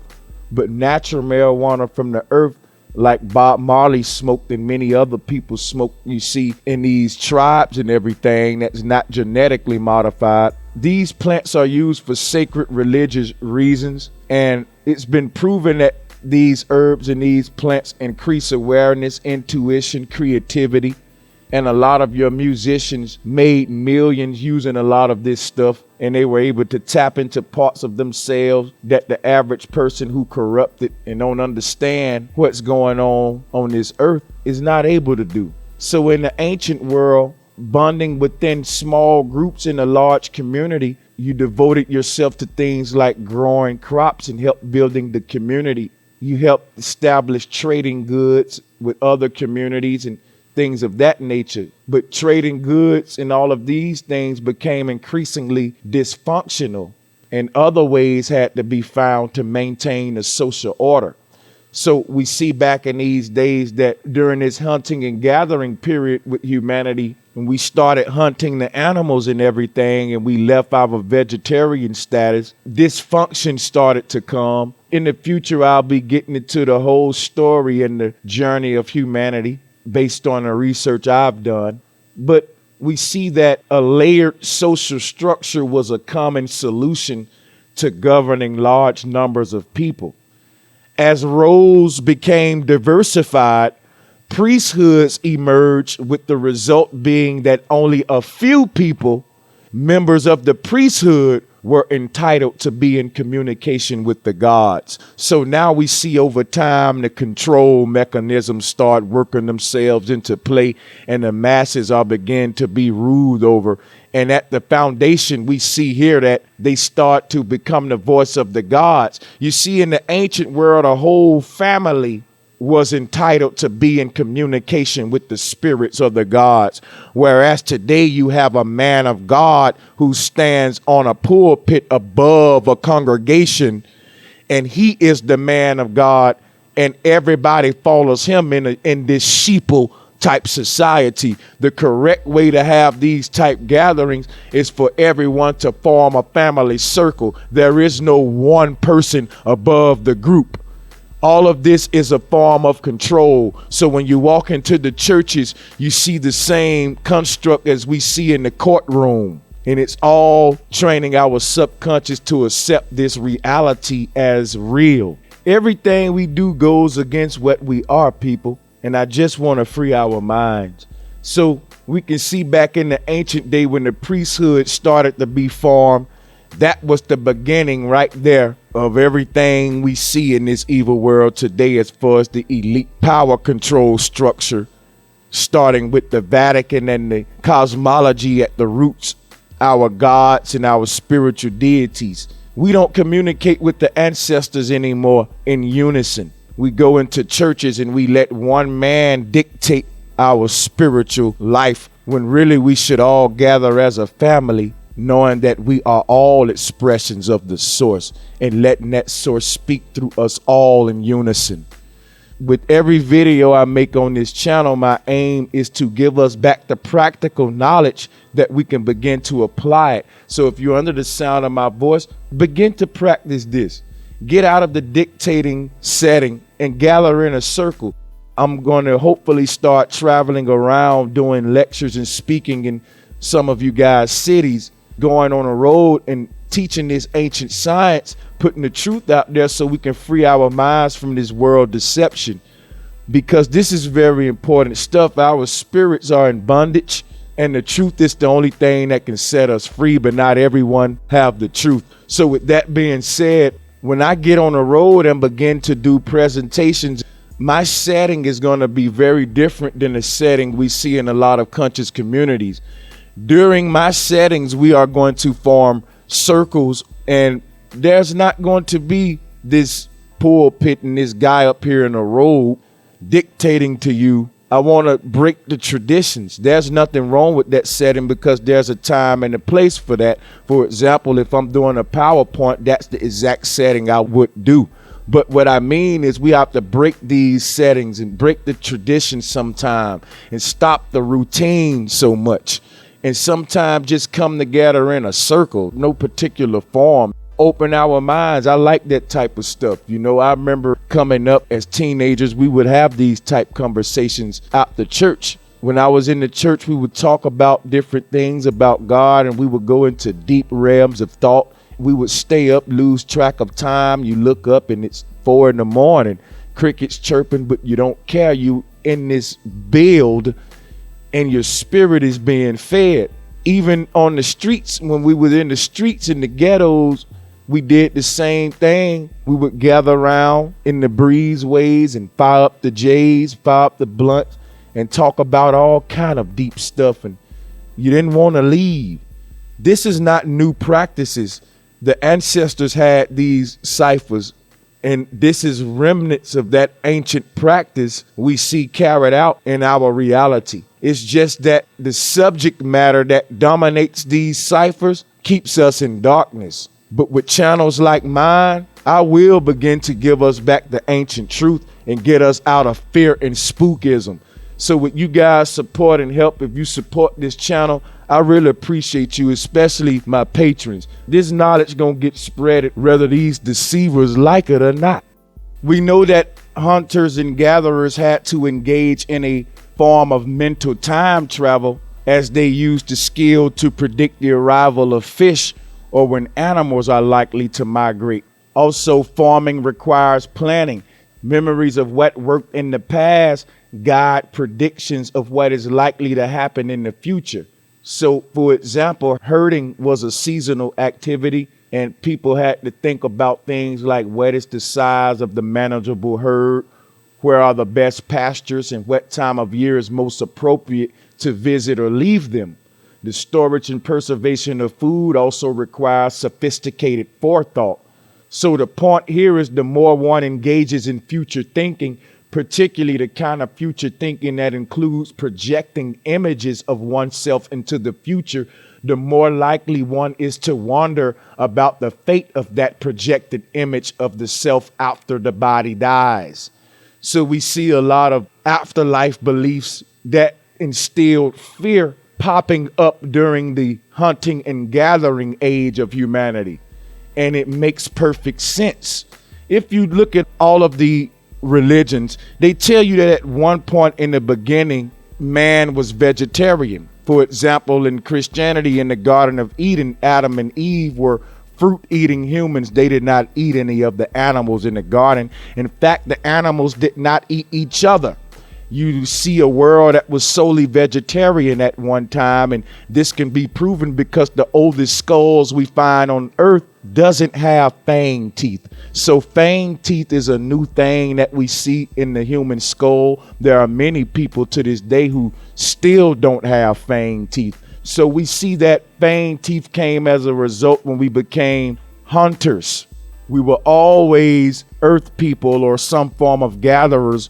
But natural marijuana from the earth, like Bob Marley smoked and many other people smoke, you see in these tribes and everything that's not genetically modified. These plants are used for sacred religious reasons, and it's been proven that these herbs and these plants increase awareness, intuition, creativity. And a lot of your musicians made millions using a lot of this stuff, and they were able to tap into parts of themselves that the average person who corrupted and don't understand what's going on this earth is not able to do. So in the ancient world, bonding within small groups in a large community, you devoted yourself to things like growing crops and help building the community. You helped establish trading goods with other communities and things of that nature. But trading goods and all of these things became increasingly dysfunctional, and other ways had to be found to maintain a social order. So we see back in these days that during this hunting and gathering period with humanity, when we started hunting the animals and everything, and we left our vegetarian status, dysfunction started to come. In the future, I'll be getting into the whole story and the journey of humanity based on the research I've done. But we see that a layered social structure was a common solution to governing large numbers of people. As roles became diversified, priesthoods emerged, with the result being that only a few people, members of the priesthood, were entitled to be in communication with the gods. So now we see over time the control mechanisms start working themselves into play, and the masses are beginning to be ruled over. And at the foundation, we see here that they start to become the voice of the gods. You see, in the ancient world, a whole family was entitled to be in communication with the spirits of the gods. Whereas today you have a man of God who stands on a pulpit above a congregation, and he is the man of God, and everybody follows him in this sheeple type society. The correct way to have these type gatherings is for everyone to form a family circle. There is no one person above the group. All of this is a form of control. So when you walk into the churches, you see the same construct as we see in the courtroom. And it's all training our subconscious to accept this reality as real. Everything we do goes against what we are, people. And I just want to free our minds. So we can see back in the ancient day when the priesthood started to be formed, that was the beginning right there of everything we see in this evil world today as far as the elite power control structure, starting with the Vatican and the cosmology at the roots, our gods and our spiritual deities. We don't communicate with the ancestors anymore in unison. We go into churches and we let one man dictate our spiritual life, when really we should all gather as a family, knowing that we are all expressions of the source, and letting that source speak through us all in unison. With every video I make on this channel, my aim is to give us back the practical knowledge that we can begin to apply it. So if you're under the sound of my voice, begin to practice this. Get out of the dictating setting and gather in a circle. I'm going to hopefully start traveling around doing lectures and speaking in some of you guys' cities, going on a road and teaching this ancient science, putting the truth out there so we can free our minds from this world deception. Because this is very important stuff. Our spirits are in bondage, and the truth is the only thing that can set us free, but not everyone have the truth. So with that being said, when I get on the road and begin to do presentations, my setting is going to be very different than the setting we see in a lot of conscious communities. During my settings, we are going to form circles, and there's not going to be this pulpit and this guy up here in a robe dictating to you. I want to break the traditions. There's nothing wrong with that setting because there's a time and a place for that. For example, if I'm doing a PowerPoint, that's the exact setting I would do. But what I mean is we have to break these settings and break the tradition sometime and stop the routine so much. And sometimes just come together in a circle, no particular form. Open our minds. I like that type of stuff. You know, I remember coming up as teenagers, we would have these type conversations at the church. When I was in the church, we would talk about different things about God, and we would go into deep realms of thought. We would stay up, lose track of time. You look up and it's 4 a.m, crickets chirping, but you don't care. You in this build and your spirit is being fed. Even on the streets, when we were in the streets in the ghettos, we did the same thing. We would gather around in the breezeways and fire up the J's, fire up the blunts, and talk about all kind of deep stuff. And you didn't want to leave. This is not new practices. The ancestors had these ciphers, and this is remnants of that ancient practice we see carried out in our reality. It's just that the subject matter that dominates these ciphers keeps us in darkness. But with channels like mine, I will begin to give us back the ancient truth and get us out of fear and spookism. So with you guys support and help, if you support this channel, I really appreciate you, especially my patrons. This knowledge gonna get spread whether these deceivers like it or not. We know that hunters and gatherers had to engage in a form of mental time travel as they use the skill to predict the arrival of fish or when animals are likely to migrate. Also, farming requires planning. Memories of what worked in the past guide predictions of what is likely to happen in the future. So, for example, herding was a seasonal activity, and people had to think about things like what is the size of the manageable herd, where are the best pastures, and what time of year is most appropriate to visit or leave them. The storage and preservation of food also requires sophisticated forethought. So the point here is the more one engages in future thinking, particularly the kind of future thinking that includes projecting images of oneself into the future, the more likely one is to wonder about the fate of that projected image of the self after the body dies. So we see a lot of afterlife beliefs that instilled fear popping up during the hunting and gathering age of humanity. And it makes perfect sense. If you look at all of the religions, they tell you that at one point in the beginning, man was vegetarian. For example, in Christianity, in the Garden of Eden, Adam and Eve were fruit-eating humans. They did not eat any of the animals in the garden. In fact, the animals did not eat each other. You see a world that was solely vegetarian at one time, and this can be proven because the oldest skulls we find on Earth doesn't have fang teeth. So fang teeth is a new thing that we see in the human skull. There are many people to this day who still don't have fang teeth. So we see that fang teeth came as a result when we became hunters. We were always earth people or some form of gatherers.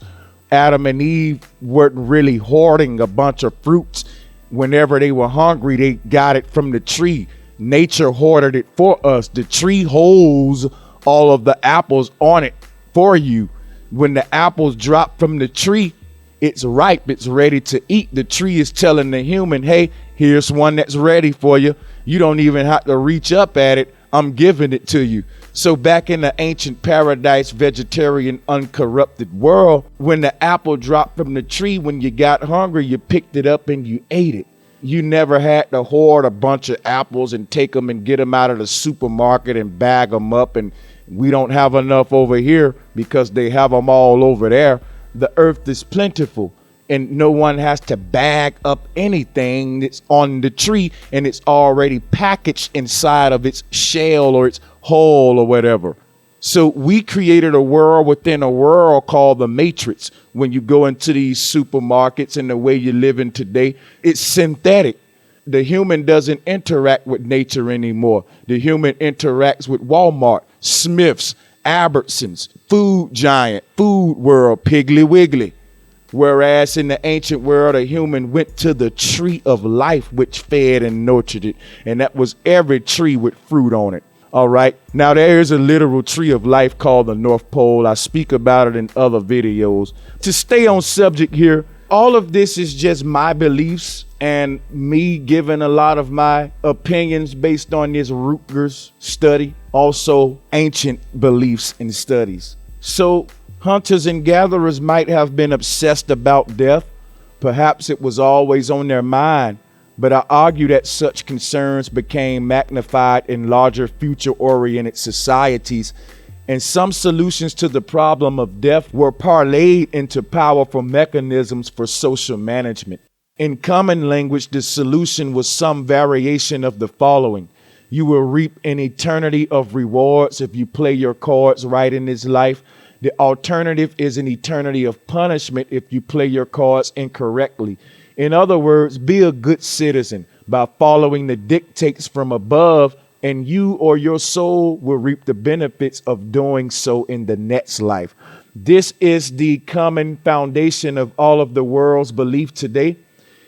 Adam and Eve weren't really hoarding a bunch of fruits. Whenever they were hungry, they got it from the tree. Nature hoarded it for us. The tree holds all of the apples on it for you. When the apples drop from the tree, it's ripe, it's ready to eat. The tree is telling the human, hey, here's one that's ready for you. You don't even have to reach up at it. I'm giving it to you. So back in the ancient paradise, vegetarian, uncorrupted world, when the apple dropped from the tree, when you got hungry, you picked it up and you ate it. You never had to hoard a bunch of apples and take them and get them out of the supermarket and bag them up. And we don't have enough over here because they have them all over there. The earth is plentiful, and no one has to bag up anything that's on the tree, and it's already packaged inside of its shell or its hull or whatever. So we created a world within a world called the Matrix. When you go into these supermarkets and the way you're living today, it's synthetic. The human doesn't interact with nature anymore. The human interacts with Walmart, Smith's, Albertsons, Food Giant, Food World, Piggly Wiggly. Whereas in the ancient world, a human went to the tree of life, which fed and nurtured it. And that was every tree with fruit on it. All right. Now, there is a literal tree of life called the North Pole. I speak about it in other videos. To stay on subject here, all of this is just my beliefs and me giving a lot of my opinions based on this Rutgers study, also ancient beliefs and studies. So hunters and gatherers might have been obsessed about death. Perhaps it was always on their mind. But I argue that such concerns became magnified in larger future-oriented societies, and some solutions to the problem of death were parlayed into powerful mechanisms for social management. In common language, the solution was some variation of the following. You will reap an eternity of rewards if you play your cards right in this life. The alternative is an eternity of punishment if you play your cards incorrectly. In other words, be a good citizen by following the dictates from above, and you or your soul will reap the benefits of doing so in the next life. This is the common foundation of all of the world's belief today.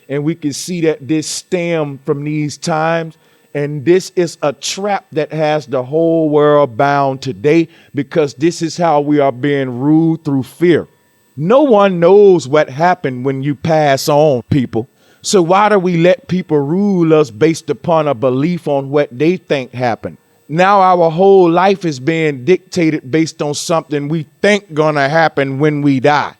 And we can see that this stemmed from these times. And this is a trap that has the whole world bound today, because this is how we are being ruled, through fear. No one knows what happened when you pass on, people. So why do we let people rule us based upon a belief on what they think happened? Now our whole life is being dictated based on something we think gonna happen when we die.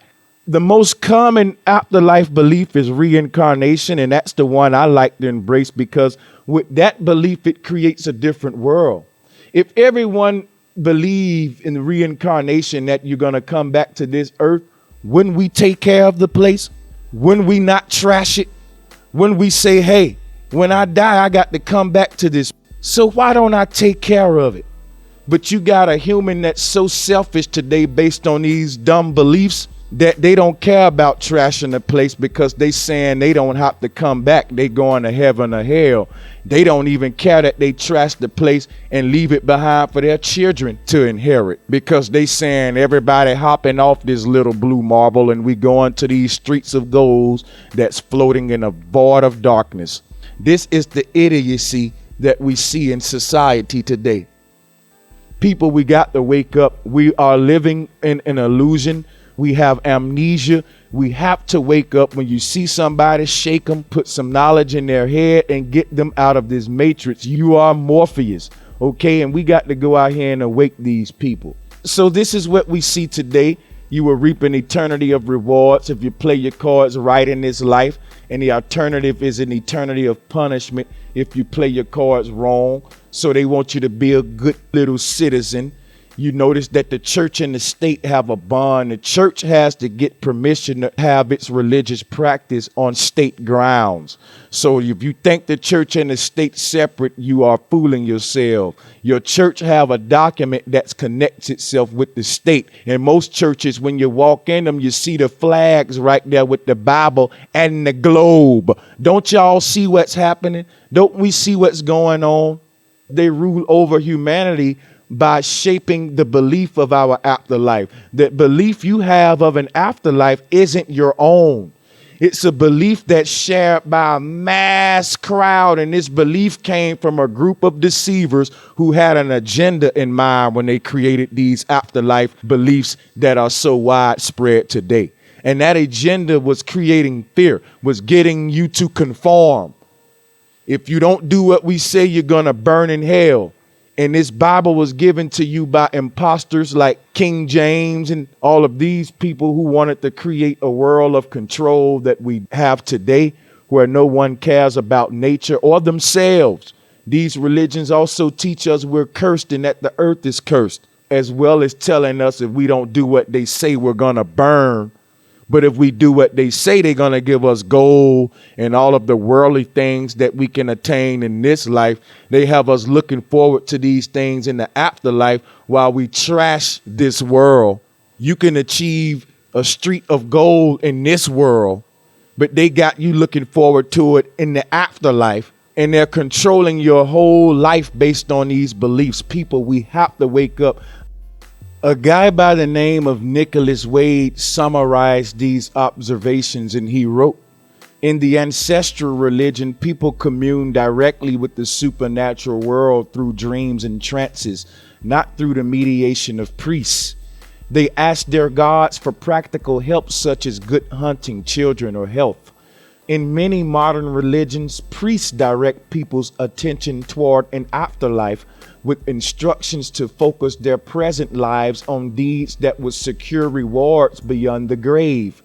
The most common afterlife belief is reincarnation, and that's the one I like to embrace because with that belief, it creates a different world. If everyone believe in reincarnation, that you're going to come back to this earth, wouldn't we take care of the place? Wouldn't we not trash it? When we say, hey, when I die, I got to come back to this. So why don't I take care of it? But you got a human that's so selfish today based on these dumb beliefs that they don't care about trashing the place because they saying they don't have to come back. They going to heaven or hell. They don't even care that they trash the place and leave it behind for their children to inherit because they saying everybody hopping off this little blue marble and we going to these streets of gold that's floating in a void of darkness. This is the idiocy that we see in society today. People, we got to wake up. We are living in an illusion. We have amnesia. We have to wake up. When you see somebody, shake them, put some knowledge in their head and get them out of this matrix. You are Morpheus, okay? And we got to go out here and awake these people. So this is what we see today. You will reap an eternity of rewards if you play your cards right in this life. And the alternative is an eternity of punishment if you play your cards wrong. So they want you to be a good little citizen. You notice that the church and the state have a bond. The church has to get permission to have its religious practice on state grounds. So if you think the church and the state separate, you are fooling yourself. Your church have a document that connects itself with the state. And most churches, when you walk in them, you see the flags right there with the Bible and the globe. Don't y'all see what's happening? Don't we see what's going on? They rule over humanity by shaping the belief of our afterlife. That belief you have of an afterlife isn't your own. It's a belief that's shared by a mass crowd, and this belief came from a group of deceivers who had an agenda in mind when they created these afterlife beliefs that are so widespread today. And that agenda was creating fear, was getting you to conform. If you don't do what we say, you're going to burn in hell. And this Bible was given to you by imposters like King James and all of these people who wanted to create a world of control that we have today, where no one cares about nature or themselves. These religions also teach us we're cursed and that the earth is cursed, as well as telling us if we don't do what they say, we're going to burn. But if we do what they say, they're going to give us gold and all of the worldly things that we can attain in this life. They have us looking forward to these things in the afterlife while we trash this world. You can achieve a street of gold in this world, but they got you looking forward to it in the afterlife. And they're controlling your whole life based on these beliefs. People, we have to wake up. A guy by the name of Nicholas Wade summarized these observations, and he wrote, in the ancestral religion, people commune directly with the supernatural world through dreams and trances, not through the mediation of priests. They ask their gods for practical help, such as good hunting, children, or health. In many modern religions, priests direct people's attention toward an afterlife, with instructions to focus their present lives on deeds that would secure rewards beyond the grave.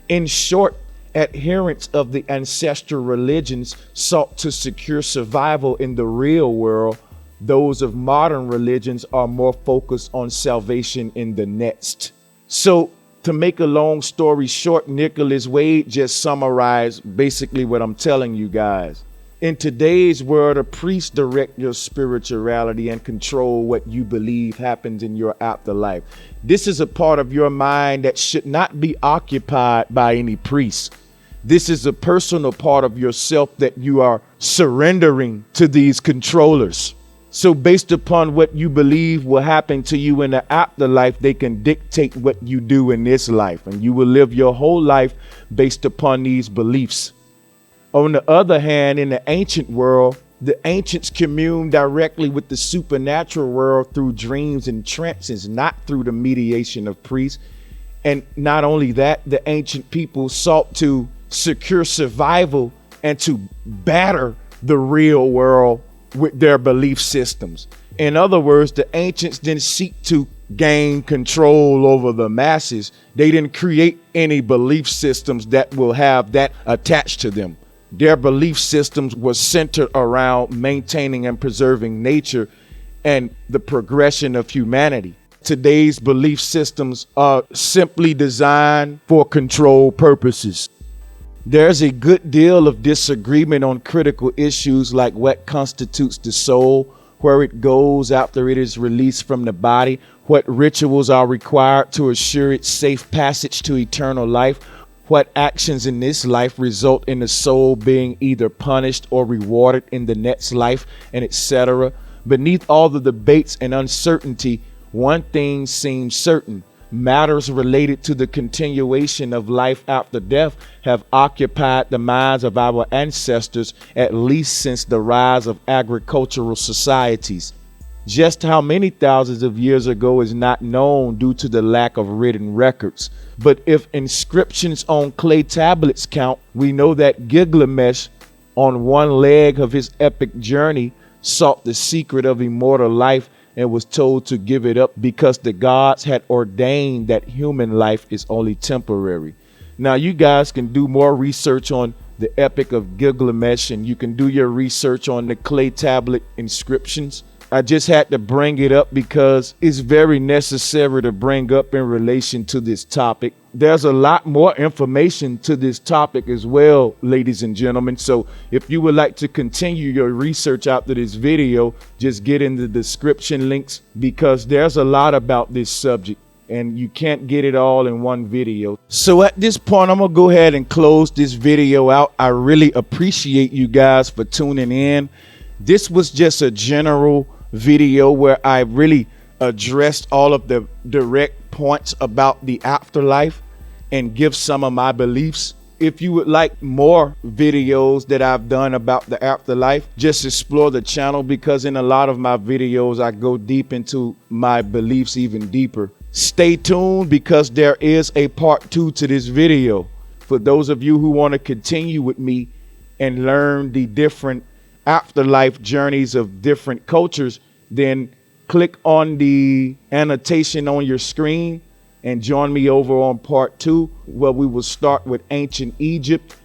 In short, adherents of the ancestral religions sought to secure survival in the real world. Those of modern religions are more focused on salvation in the next. So, to make a long story short, Nicholas Wade just summarized basically what I'm telling you guys. In today's world, a priest direct your spirituality and control what you believe happens in your afterlife. This is a part of your mind that should not be occupied by any priest. This is a personal part of yourself that you are surrendering to these controllers. So based upon what you believe will happen to you in the afterlife, they can dictate what you do in this life, and you will live your whole life based upon these beliefs. On the other hand, in the ancient world, the ancients communed directly with the supernatural world through dreams and trances, not through the mediation of priests. And not only that, the ancient people sought to secure survival and to batter the real world with their belief systems. In other words, the ancients didn't seek to gain control over the masses, they didn't create any belief systems that will have that attached to them. Their belief systems were centered around maintaining and preserving nature and the progression of humanity. Today's belief systems are simply designed for control purposes. There's a good deal of disagreement on critical issues like what constitutes the soul, where it goes after it is released from the body, what rituals are required to assure its safe passage to eternal life, what actions in this life result in the soul being either punished or rewarded in the next life, and etc. Beneath all the debates and uncertainty, one thing seems certain. Matters related to the continuation of life after death have occupied the minds of our ancestors at least since the rise of agricultural societies. Just how many thousands of years ago is not known due to the lack of written records. But if inscriptions on clay tablets count, we know that Gilgamesh, on one leg of his epic journey, sought the secret of immortal life and was told to give it up because the gods had ordained that human life is only temporary. Now you guys can do more research on the Epic of Gilgamesh, and you can do your research on the clay tablet inscriptions. I just had to bring it up because it's very necessary to bring up in relation to this topic. There's a lot more information to this topic as well, ladies and gentlemen. So if you would like to continue your research after this video, just get in the description links because there's a lot about this subject and you can't get it all in one video. So at this point, I'm gonna go ahead and close this video out. I really appreciate you guys for tuning in. This was just a general video where I really addressed all of the direct points about the afterlife and give some of my beliefs. If you would like more videos that I've done about the afterlife, just explore the channel because in a lot of my videos I go deep into my beliefs even deeper. Stay tuned because there is a part 2 to this video. For those of you who want to continue with me and learn the different afterlife journeys of different cultures, then click on the annotation on your screen and join me over on part 2, where we will start with ancient Egypt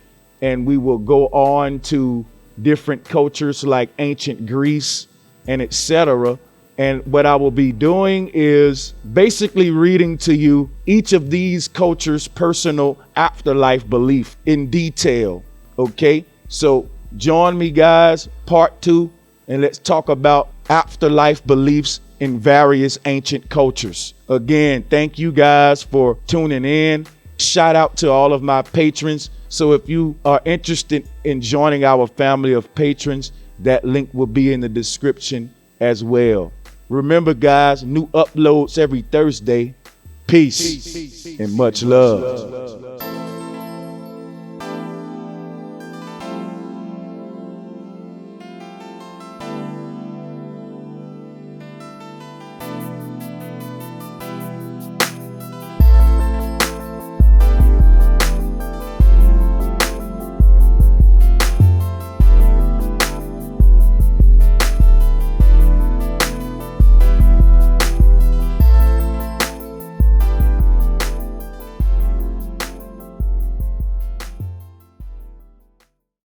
and we will go on to different cultures like ancient Greece and etc. And what I will be doing is basically reading to you each of these cultures' personal afterlife belief in detail. Okay, so join me guys, part 2, and let's talk about afterlife beliefs in various ancient cultures. Again, thank you guys for tuning in. Shout out to all of my patrons. So if you are interested in joining our family of patrons, that link will be in the description as well. Remember guys, new uploads every Thursday. Peace and much love.